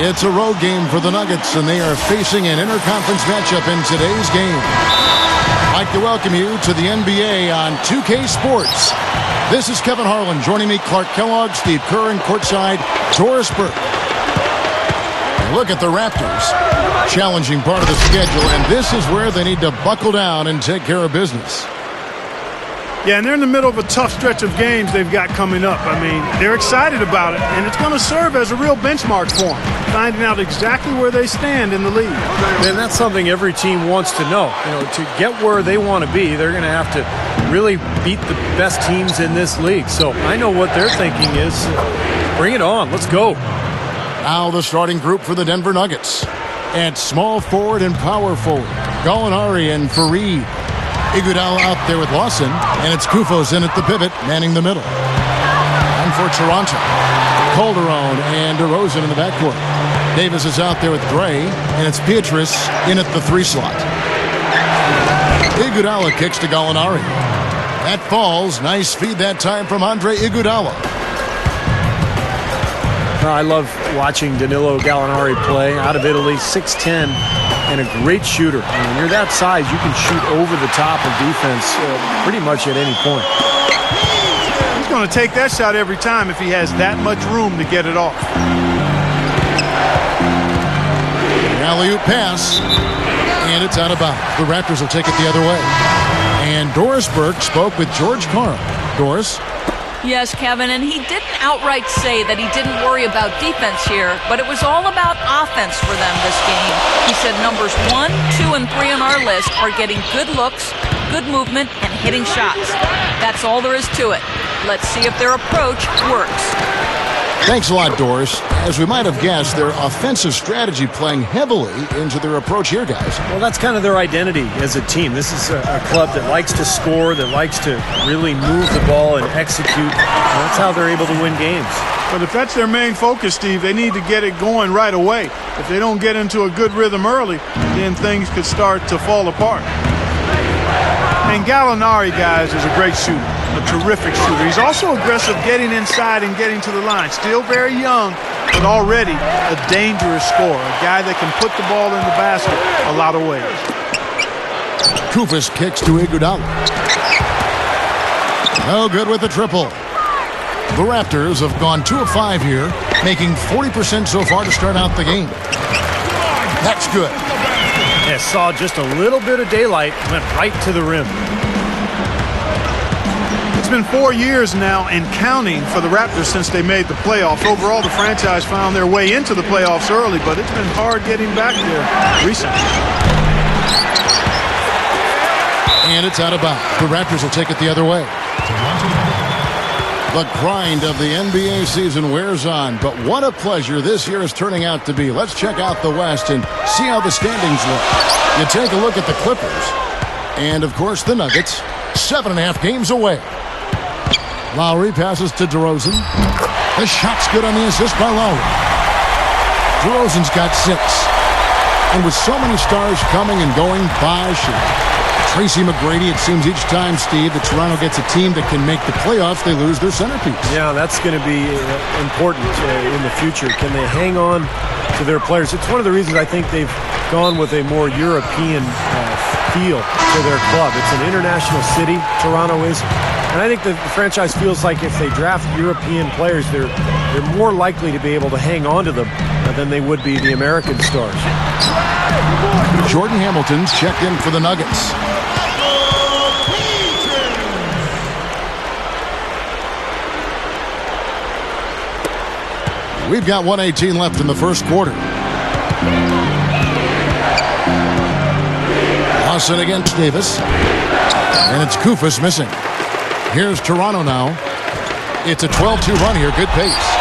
It's a road game for the Nuggets, and they are facing an interconference matchup in today's game. I'd like to welcome you to the NBA on 2K Sports. This is Kevin Harlan. Joining me, Clark Kellogg, Steve Kerr, and courtside, Doris Burke. Look at the Raptors. Challenging part of the schedule, and this is where they need to buckle down and take care of business. Yeah, and they're in the middle of a tough stretch of games they've got coming up. I mean, they're excited about it, and it's going to serve as a real benchmark for them, finding out exactly where they stand in the league. And that's something every team wants to know. You know, to get where they want to be, they're going to have to really beat the best teams in this league. So I know what they're thinking is, bring it on, let's go. Now the starting group for the Denver Nuggets. At small forward and power forward, Gallinari and Fareed. Iguodala out there with Lawson, and it's Kufos in at the pivot, manning the middle. And for Toronto, Calderon and DeRozan in the backcourt. Davis is out there with Gray, and it's Pietrus in at the 3 slot. Iguodala kicks to Gallinari. That falls. Nice feed that time from Andre Iguodala. I love watching Danilo Gallinari play out of Italy, 6'10", and a great shooter. And when you're that size, you can shoot over the top of defense pretty much at any point. He's going to take that shot every time if he has that much room to get it off. Alley-oop pass, and it's out of bounds. The Raptors will take it the other way. And Doris Burke spoke with George Karl. Doris? Yes, Kevin, and he didn't outright say that he didn't worry about defense here, but it was all about offense for them this game. He said numbers 1, 2, and 3 on our list are getting good looks, good movement, and hitting shots. That's all there is to it. Let's see if their approach works. Thanks a lot, Doris. As we might have guessed, their offensive strategy playing heavily into their approach here, guys. Well, that's kind of their identity as a team. This is a club that likes to score, that likes to really move the ball and execute. And that's how they're able to win games. But if that's their main focus, Steve, they need to get it going right away. If they don't get into a good rhythm early, then things could start to fall apart. And Gallinari, guys, is a great shooter, a terrific shooter. He's also aggressive getting inside and getting to the line. Still very young, but already a dangerous scorer, a guy that can put the ball in the basket a lot of ways. Kufos kicks to Iguodala. No good with the triple. The Raptors have gone 2 of 5 here, making 40% so far to start out the game. That's good. Yeah, saw just a little bit of daylight, went right to the rim. It's been 4 years now and counting for the Raptors since they made the playoffs. Overall, the franchise found their way into the playoffs early, but it's been hard getting back there recently. And it's out of bounds. The Raptors will take it the other way. The grind of the NBA season wears on, but what a pleasure this year is turning out to be. Let's check out the West and see how the standings look. You take a look at the Clippers, and of course the Nuggets, 7.5 games away. Lowry passes to DeRozan. The shot's good on the assist by Lowry. DeRozan's got 6. And with so many stars coming and going by, Tracy McGrady, it seems each time, Steve, that Toronto gets a team that can make the playoffs, they lose their centerpiece. Yeah, that's going to be important in the future. Can they hang on to their players? It's one of the reasons I think they've gone with a more European feel to their club. It's an international city, Toronto is. And I think the franchise feels like if they draft European players, they're more likely to be able to hang on to them than they would be the American stars. Jordan Hamilton's checked in for the Nuggets. We've got 1:18 left in the first quarter. Lawson against Davis. And it's Kufos missing. Here's Toronto now. It's a 12-2 run here. Good pace.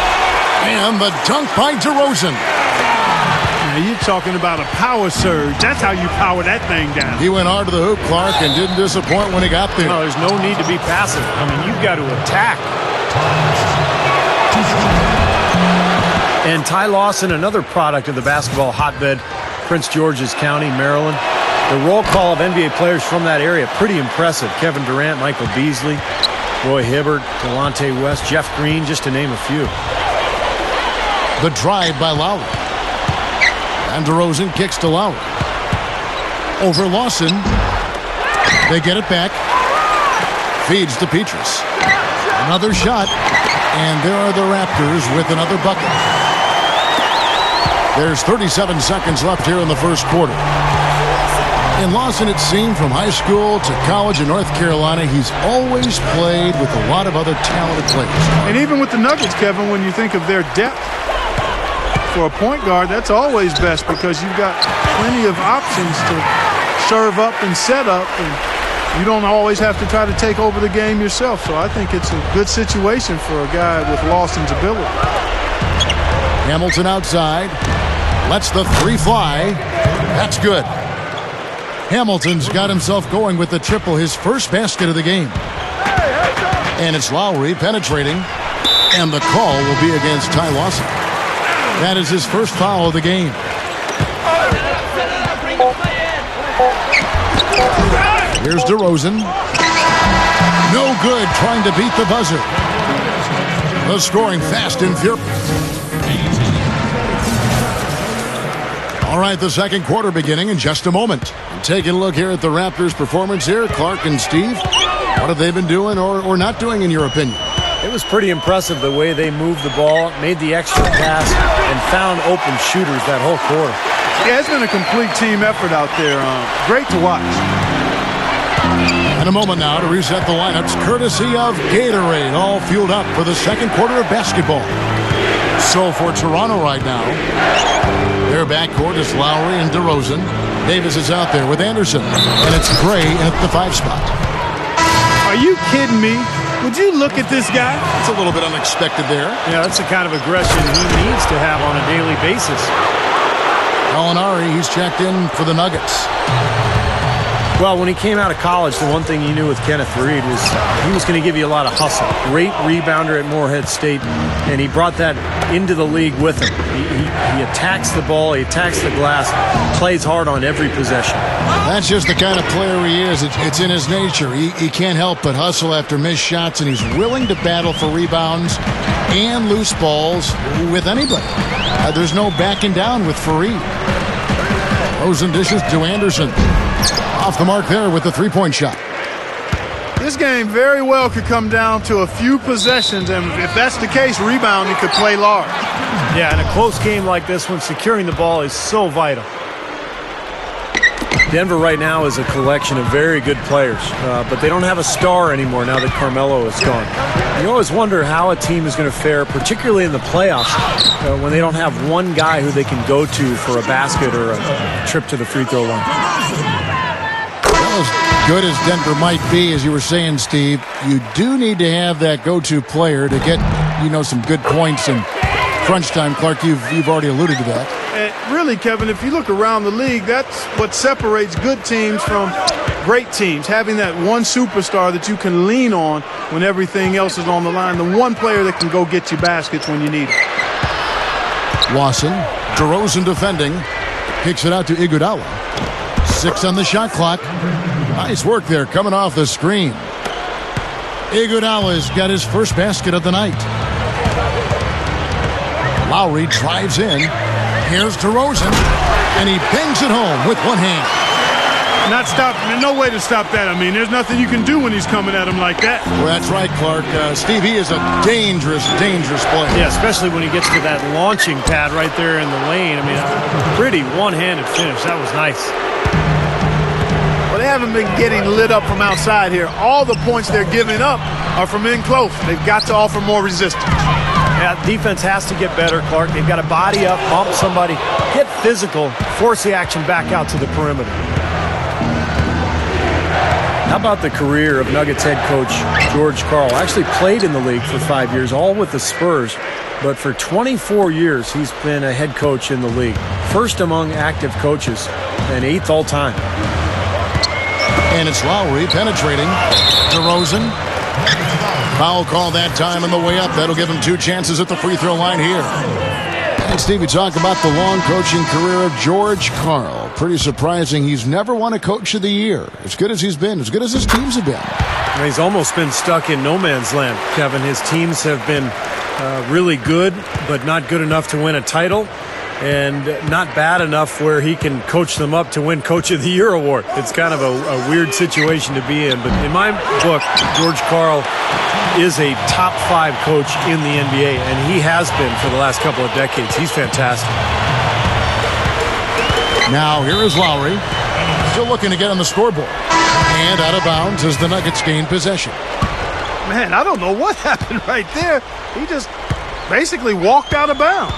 And the dunk by DeRozan. Now you're talking about a power surge. That's how you power that thing down. He went hard to the hoop, Clark, and didn't disappoint when he got there. No, there's no need to be passive. I mean, you've got to attack. And Ty Lawson, another product of the basketball hotbed, Prince George's County, Maryland. The roll call of NBA players from that area, pretty impressive. Kevin Durant, Michael Beasley, Roy Hibbert, Delonte West, Jeff Green, just to name a few. The drive by Lowry. And DeRozan kicks to Lowry. Over Lawson. They get it back. Feeds to Petrus. Another shot. And there are the Raptors with another bucket. There's 37 seconds left here in the first quarter. In Lawson, it seemed from high school to college in North Carolina, he's always played with a lot of other talented players. And even with the Nuggets, Kevin, when you think of their depth, for a point guard, that's always best because you've got plenty of options to serve up and set up, and you don't always have to try to take over the game yourself. So I think it's a good situation for a guy with Lawson's ability. Hamilton outside. Lets the three fly. That's good. Hamilton's got himself going with the triple, his first basket of the game. And it's Lowry penetrating. And the call will be against Ty Lawson. That is his first foul of the game. Here's DeRozan. No good trying to beat the buzzer. The scoring fast and furious. All right, the second quarter beginning in just a moment. Taking a look here at the Raptors' performance here. Clark and Steve, what have they been doing or not doing in your opinion? It was pretty impressive the way they moved the ball, made the extra pass, and found open shooters that whole quarter. Yeah, it's been a complete team effort out there. Great to watch. And a moment now to reset the lineups, courtesy of Gatorade, all fueled up for the second quarter of basketball. So for Toronto right now, their backcourt is Lowry and DeRozan. Davis is out there with Anderson, and it's Gray at the 5 spot. Are you kidding me? Would you look at this guy? It's a little bit unexpected there. Yeah, that's the kind of aggression he needs to have on a daily basis. Gallinari, he's checked in for the Nuggets. Well, when he came out of college, the one thing you knew with Kenneth Reed was he was going to give you a lot of hustle. Great rebounder at Morehead State, and he brought that into the league with him. He attacks the ball, he attacks the glass, plays hard on every possession. That's just the kind of player he is. It's in his nature. He can't help but hustle after missed shots, and he's willing to battle for rebounds and loose balls with anybody. There's no backing down with Fareed. Rosen dishes to Anderson. Off the mark there with the three-point shot. This game very well could come down to a few possessions, and if that's the case, rebounding could play large. Yeah, in a close game like this one, securing the ball is so vital. Denver right now is a collection of very good players, but they don't have a star anymore now that Carmelo is gone. You always wonder how a team is going to fare, particularly in the playoffs, when they don't have one guy who they can go to for a basket or a trip to the free throw line. Well, as good as Denver might be, as you were saying, Steve, you do need to have that go-to player to get, some good points in crunch time. Clark, you've already alluded to that. And really, Kevin, if you look around the league, that's what separates good teams from great teams, having that one superstar that you can lean on when everything else is on the line, the one player that can go get you baskets when you need it. Lawson, DeRozan defending, kicks it out to Iguodala. 6 on the shot clock. Nice work there coming off the screen. Iguodala's got his first basket of the night. Lowry drives in. Here's DeRozan, and he bangs it home with one hand. No way to stop that. I mean, there's nothing you can do when he's coming at him like that. Well, that's right, Clark. Steve, he is a dangerous, dangerous player. Yeah, especially when he gets to that launching pad right there in the lane. I mean, a pretty one-handed finish. That was nice. Well, they haven't been getting lit up from outside here. All the points they're giving up are from in close. They've got to offer more resistance. Yeah, defense has to get better, Clark. They've got to body up, bump somebody, get physical, force the action back out to the perimeter. How about the career of Nuggets head coach George Karl? Actually played in the league for 5 years, all with the Spurs. But for 24 years, he's been a head coach in the league. First among active coaches and 8th all time. And it's Lowry penetrating. DeRozan. Foul call that time on the way up. That'll give him 2 chances at the free throw line here. And Steve, we talk about the long coaching career of George Karl. Pretty surprising. He's never won a Coach of the Year. As good as he's been, as good as his teams have been. He's almost been stuck in no man's land, Kevin. His teams have been really good, but not good enough to win a title. and not bad enough where he can coach them up to win Coach of the Year award. It's kind of a weird situation to be in. But in my book, George Karl is a top 5 coach in the NBA, and he has been for the last couple of decades. He's fantastic. Now here is Lowry, still looking to get on the scoreboard. And out of bounds as the Nuggets gain possession. Man, I don't know what happened right there. He just basically walked out of bounds.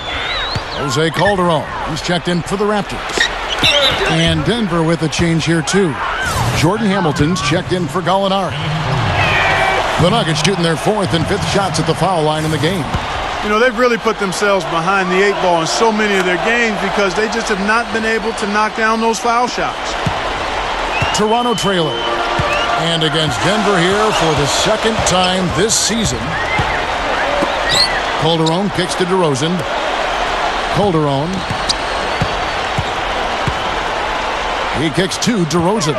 Jose Calderon, he's checked in for the Raptors. And Denver with a change here too. Jordan Hamilton's checked in for Gallinari. The Nuggets shooting their 4th and 5th shots at the foul line in the game. You know, they've really put themselves behind the 8 ball in so many of their games because they just have not been able to knock down those foul shots. Toronto trailer. And against Denver here for the 2nd time this season. Calderon kicks to DeRozan. Calderon. He kicks to DeRozan.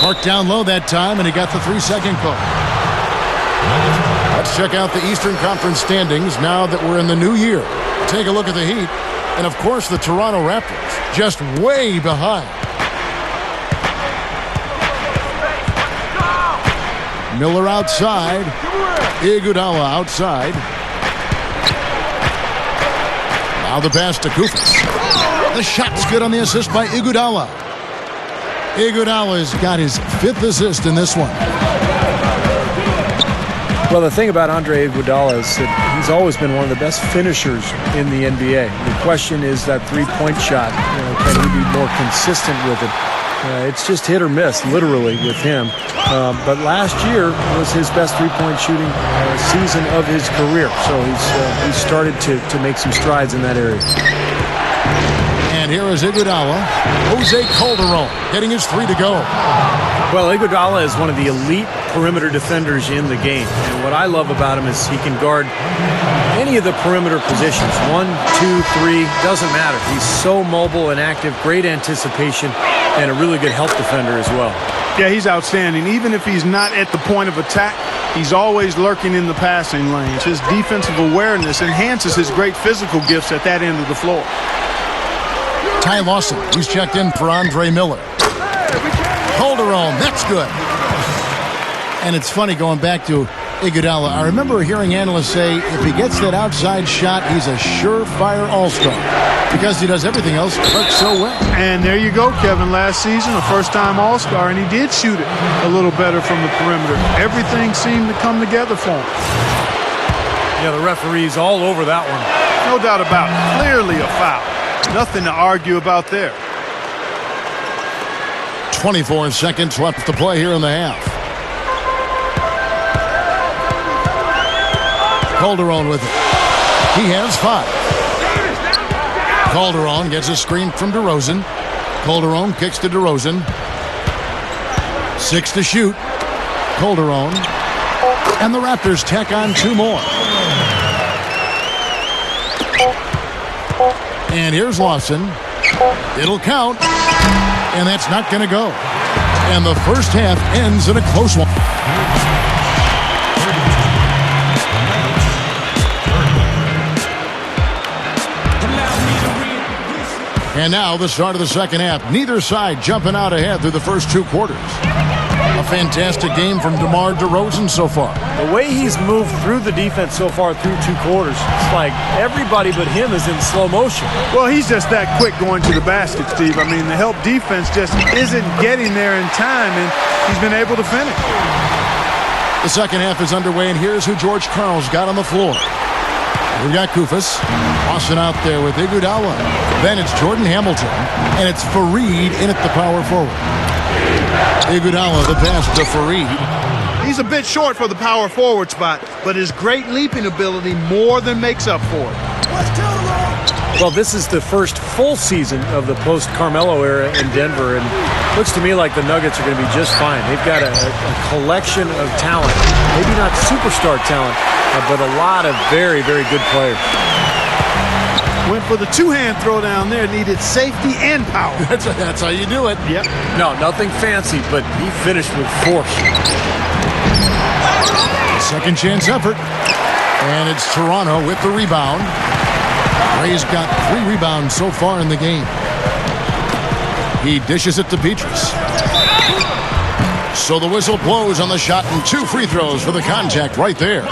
Marked down low that time, and he got the 3-second call. Let's check out the Eastern Conference standings now that we're in the new year. Take a look at the Heat. And, of course, the Toronto Raptors just way behind. Miller outside. Iguodala outside. Now the pass to Koufos. The shot's good on the assist by Iguodala. Iguodala's got his 5th assist in this one. Well, the thing about Andre Iguodala is that he's always been one of the best finishers in the NBA. The question is that 3-point shot. Can he be more consistent with it? It's just hit or miss, literally, with him. But last year was his best 3-point shooting season of his career. So he's started to make some strides in that area. And here is Iguodala. Jose Calderon getting his 3 to go. Well, Iguodala is one of the elite perimeter defenders in the game. And what I love about him is he can guard any of the perimeter positions. 1, 2, 3, doesn't matter. He's so mobile and active, great anticipation, and a really good help defender as well. Yeah, he's outstanding. Even if he's not at the point of attack, he's always lurking in the passing lanes. His defensive awareness enhances his great physical gifts at that end of the floor. Ty Lawson, he's checked in for Andre Miller. Calderon, that's good. And it's funny going back to Iguodala. I remember hearing analysts say if he gets that outside shot, he's a surefire all-star because he does everything else so well. And there you go, Kevin. Last season, a first-time all-star, and he did shoot it a little better from the perimeter. Everything seemed to come together for him. Yeah, the referee's all over that one. No doubt about it. Clearly a foul. Nothing to argue about there. 24 seconds left to play here in the half. Calderon with it. He has 5. Calderon gets a screen from DeRozan. Calderon kicks to DeRozan. 6 to shoot. Calderon. And the Raptors tack on 2 more. And here's Lawson. It'll count. And that's not going to go. And the first half ends in a close one. And now the start of the second half. Neither side jumping out ahead through the first 2 quarters. A fantastic game from DeMar DeRozan so far. The way he's moved through the defense so far through 2 quarters, it's like everybody but him is in slow motion. Well, he's just that quick going to the basket, Steve. I mean, the help defense just isn't getting there in time, and he's been able to finish. The second half is underway, and here's who George Karl's got on the floor. We've got Koufos. Austin out there with Iguodala. Then it's Jordan Hamilton, and it's Fareed in at the power forward. Iguodala, the pass to Fareed. He's a bit short for the power forward spot, but his great leaping ability more than makes up for it. Well, this is the first full season of the post-Carmelo era in Denver, and looks to me like the Nuggets are going to be just fine. They've got a collection of talent, maybe not superstar talent, but a lot of very, very good players. Went for the 2-hand throw down there, needed safety and power. That's how you do it. Yep. No, nothing fancy, but he finished with force. Second chance effort. And it's Toronto with the rebound. Ray's got 3 rebounds so far in the game. He dishes it to Petrus. So the whistle blows on the shot and 2 free throws for the contact right there.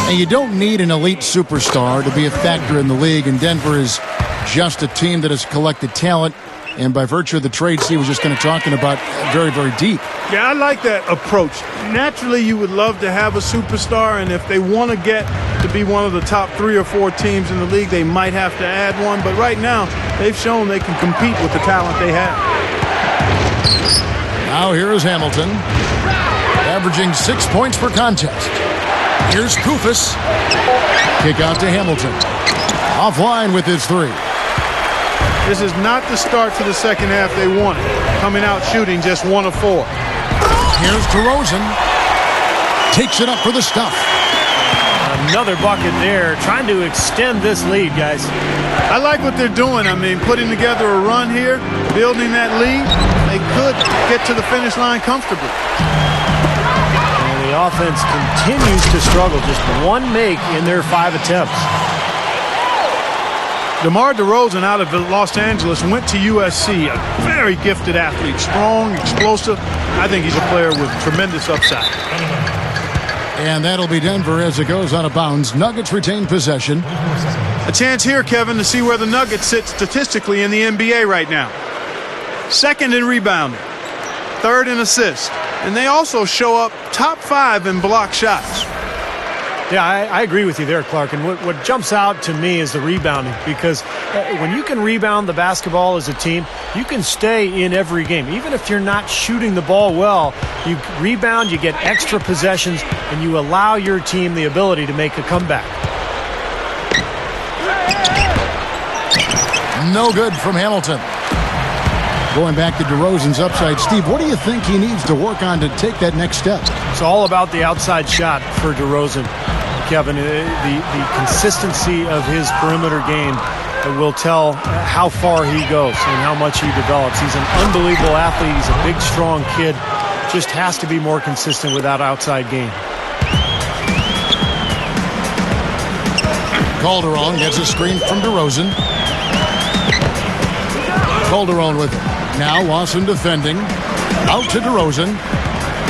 And you don't need an elite superstar to be a factor in the league, and Denver is just a team that has collected talent, and by virtue of the trades he was just kind of talking about, very, very deep. Yeah, I like that approach. Naturally, you would love to have a superstar, and if they want to get to be one of the top 3 or 4 teams in the league, they might have to add one. But right now, they've shown they can compete with the talent they have. Now here is Hamilton, averaging 6 points per contest. Here's Kufis. Kick out to Hamilton. Offline with his 3. This is not the start to the second half they wanted. Coming out shooting just 1 of 4. Here's DeRozan. Takes it up for the stuff. Another bucket there, trying to extend this lead, guys. I like what they're doing. I mean, putting together a run here, building that lead. They could get to the finish line comfortably. And the offense continues to struggle. Just 1 make in their 5 attempts. DeMar DeRozan out of Los Angeles went to USC, a very gifted athlete, strong, explosive. I think he's a player with tremendous upside. And that'll be Denver as it goes out of bounds. Nuggets retain possession. A chance here, Kevin, to see where the Nuggets sit statistically in the NBA right now. 2nd in rebounding, 3rd in assists, and they also show up top 5 in block shots. Yeah, I agree with you there, Clark. And what jumps out to me is the rebounding, because when you can rebound the basketball as a team, you can stay in every game. Even if you're not shooting the ball well, you rebound, you get extra possessions, and you allow your team the ability to make a comeback. No good from Hamilton. Going back to DeRozan's upside. Steve, what do you think he needs to work on to take that next step? It's all about the outside shot for DeRozan, Kevin. The consistency of his perimeter game will tell how far he goes and how much he develops. He's an unbelievable athlete. He's a big, strong kid. Just has to be more consistent with that outside game. Calderon gets a screen from DeRozan. Calderon with it. Now Lawson defending. Out to DeRozan.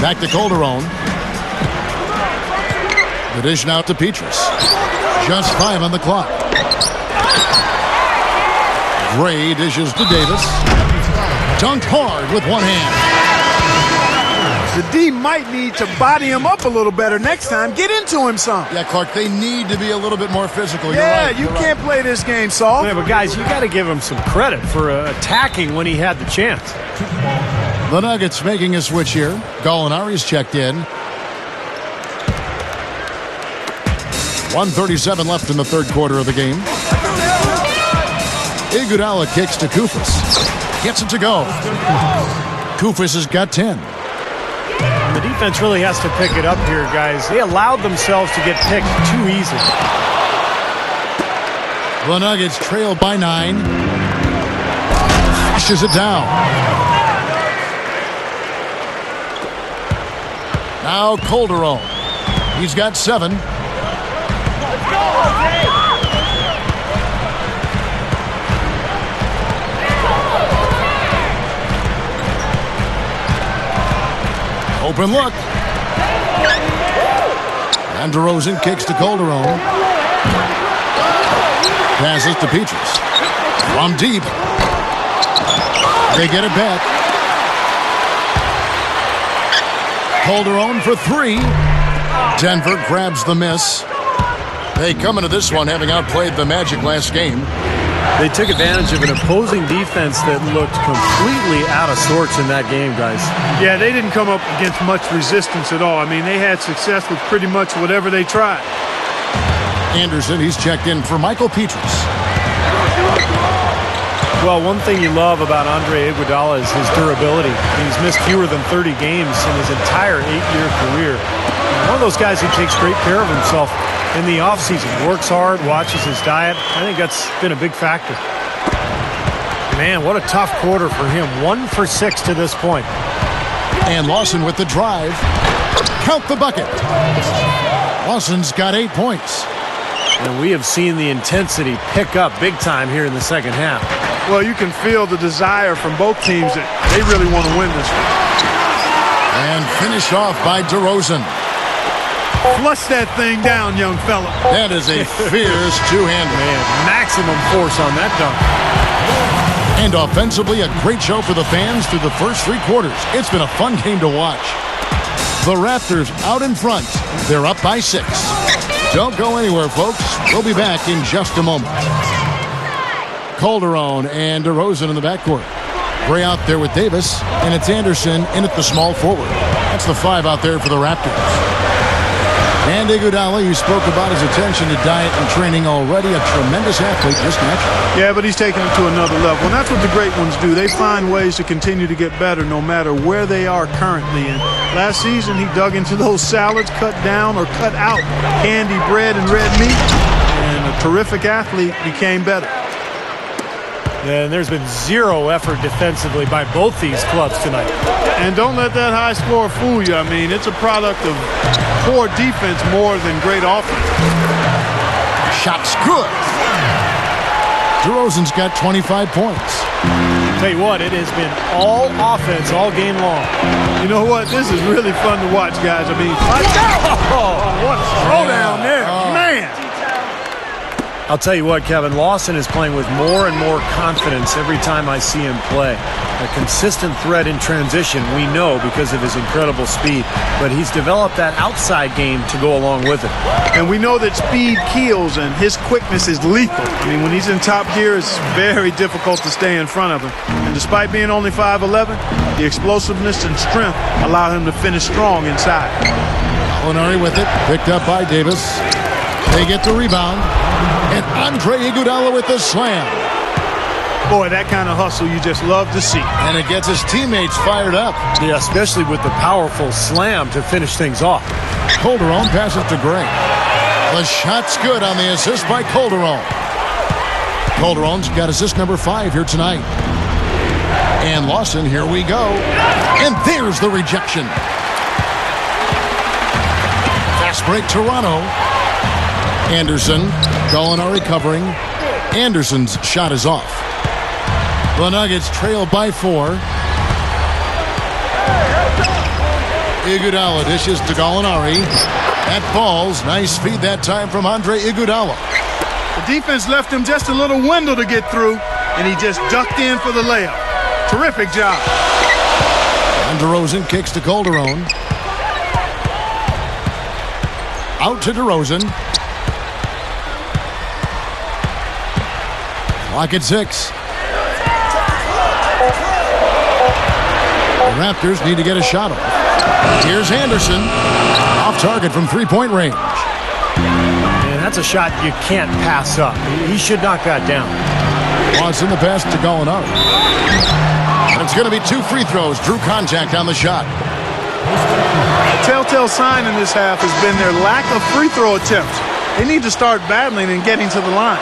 Back to Calderon. The dish now to Petrus. Just 5 on the clock. Gray dishes to Davis. Dunked hard with 1 hand. The D might need to body him up a little better next time. Get into him some. Yeah, Clark, they need to be a little bit more physical. Yeah, You're right. you can't play this game, Saul. Yeah, but guys, you got to give him some credit for attacking when he had the chance. The Nuggets making a switch here. Gallinari's checked in. 1:37 left in the 3rd quarter of the game. Iguodala kicks to Kufis. Gets it to go. Kufis has got 10. The defense really has to pick it up here, guys. They allowed themselves to get picked too easily. The Nuggets trail by 9. Pushes it down. Now Calderon. He's got 7. Open look. And DeRozan kicks to Calderon. Passes to Petrus. From deep. They get it back. Calderon for 3. Denver grabs the miss. They come into this one having outplayed the Magic last game. They took advantage of an opposing defense that looked completely out of sorts in that game, guys. Yeah, they didn't come up against much resistance at all. I mean, they had success with pretty much whatever they tried. Anderson, he's checked in for Michael Petrus. Well, one thing you love about Andre Iguodala is his durability. He's missed fewer than 30 games in his entire 8-year career. One of those guys who takes great care of himself in the offseason, works hard, watches his diet. I think that's been a big factor. Man, what a tough quarter for him. 1 for 6 to this point. And Lawson with the drive. Count the bucket. Lawson's got 8 points. And we have seen the intensity pick up big time here in the second half. Well, you can feel the desire from both teams that they really want to win this one. And finished off by DeRozan. Flush that thing down, young fella. That is a fierce two-hander. Man, maximum force on that dunk. And offensively, a great show for the fans through the first three quarters. It's been a fun game to watch. The Raptors out in front. They're up by 6. Don't go anywhere, folks. We'll be back in just a moment. Calderon and DeRozan in the backcourt. Gray out there with Davis, and it's Anderson in at the small forward. That's the 5 out there for the Raptors. And Iguodala, you spoke about his attention to diet and training already. A tremendous athlete, just naturally. Yeah, but he's taking it to another level. And that's what the great ones do. They find ways to continue to get better no matter where they are currently. And last season, he dug into those salads, cut down or cut out candy bread and red meat. And a terrific athlete became better. And there's been zero effort defensively by both these clubs tonight. And don't let that high score fool you. I mean, it's a product of poor defense more than great offense. Shot's good. DeRozan's got 25 points. Tell you what, it has been all offense all game long. You know what? This is really fun to watch, guys. I mean, what a throwdown there. Man. I'll tell you what, Kevin, Lawson is playing with more and more confidence every time I see him play. A consistent threat in transition, we know, because of his incredible speed. But he's developed that outside game to go along with it. And we know that speed kills, and his quickness is lethal. I mean, when he's in top gear, it's very difficult to stay in front of him. And despite being only 5'11", the explosiveness and strength allow him to finish strong inside. Gallinari with it, picked up by Davis. They get the rebound. And Andre Iguodala with the slam. Boy, that kind of hustle you just love to see. And it gets his teammates fired up. Yeah, especially with the powerful slam to finish things off. Calderon passes to Gray. The shot's good on the assist by Calderon. Calderon's got assist number 5 here tonight. And Lawson, here we go. And there's the rejection. Fast break, Toronto. Anderson, Gallinari covering. Anderson's shot is off. The Nuggets trail by 4. Iguodala dishes to Gallinari. That falls. Nice feed that time from Andre Iguodala. The defense left him just a little window to get through, and he just ducked in for the layup. Terrific job. And DeRozan kicks to Calderon. Out to DeRozan. Clock at 6. The Raptors need to get a shot off. Here's Anderson. Off target from three-point range. And that's a shot you can't pass up. He should knock that down. Wants in the pass to Gallinari. It's going to be 2 free throws. Drew contact on the shot. A telltale sign in this half has been their lack of free throw attempts. They need to start battling and getting to the line.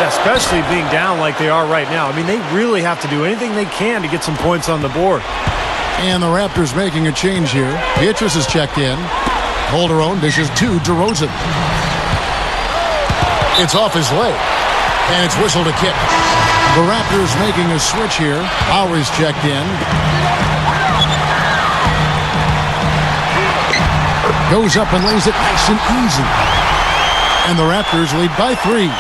Especially being down like they are right now. I mean, they really have to do anything they can to get some points on the board. And the Raptors making a change here. Beatrice is checked in. Calderon dishes to DeRozan. It's off his leg. And it's whistled a kick. The Raptors making a switch here. Lowry's checked in. Goes up and lays it nice and easy. And the Raptors lead by 3.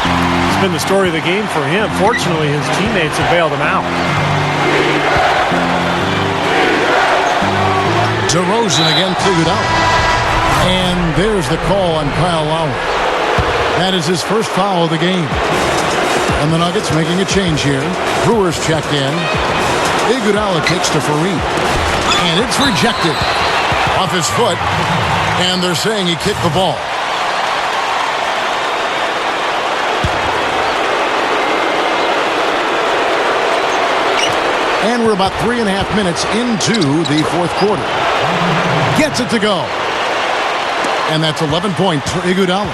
It's been the story of the game for him. Fortunately, his teammates have bailed him out. DeRozan again figured out. And there's the call on Kyle Lowry. That is his first foul of the game. And the Nuggets making a change here. Brewer's checked in. Iguodala kicks to Fareed. And it's rejected. Off his foot. And they're saying he kicked the ball. And we're about 3.5 minutes into the fourth quarter. Gets it to go. And that's 11 points for Iguodala.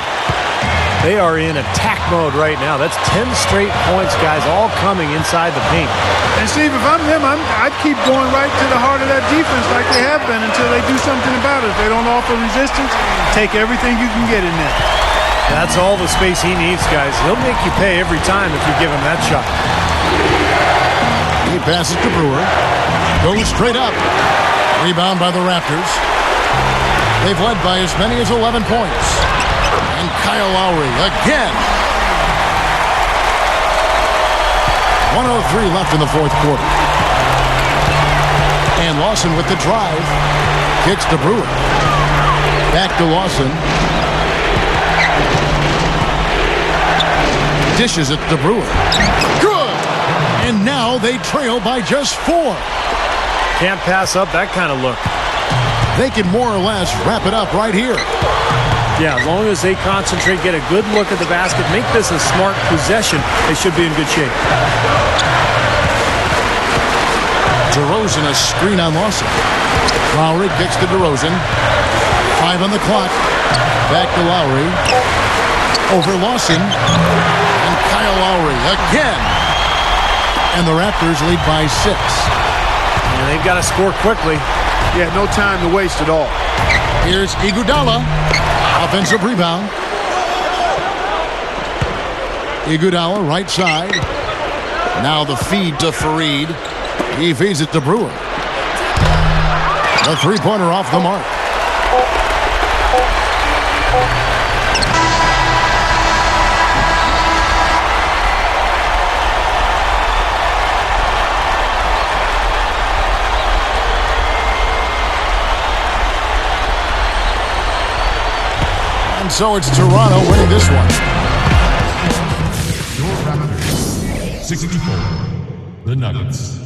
They are in attack mode right now. That's 10 straight points, guys, all coming inside the paint. And Steve, if I'm him, I'd keep going right to the heart of that defense like they have been until they do something about it. If they don't offer resistance, take everything you can get in there. That's all the space he needs, guys. He'll make you pay every time if you give him that shot. He passes to Brewer. Goes straight up. Rebound by the Raptors. They've led by as many as 11 points. And Kyle Lowry again. 1:03 left in the fourth quarter. And Lawson with the drive. Kicks to Brewer. Back to Lawson. Dishes it to Brewer. Good! And now they trail by just 4. Can't pass up that kind of look. They can more or less wrap it up right here. Yeah, as long as they concentrate, get a good look at the basket, make this a smart possession, they should be in good shape. DeRozan a screen on Lawson. Lowry kicks to DeRozan. 5 on the clock. Back to Lowry. Over Lawson. And Kyle Lowry again. And the Raptors lead by 6. And they've got to score quickly. Yeah, no time to waste at all. Here's Iguodala. Offensive rebound. Iguodala right side. Now the feed to Fareed. He feeds it to Brewer. The three-pointer off the mark. And so it's Toronto winning this one. Your Raptors, 64. The Nuggets,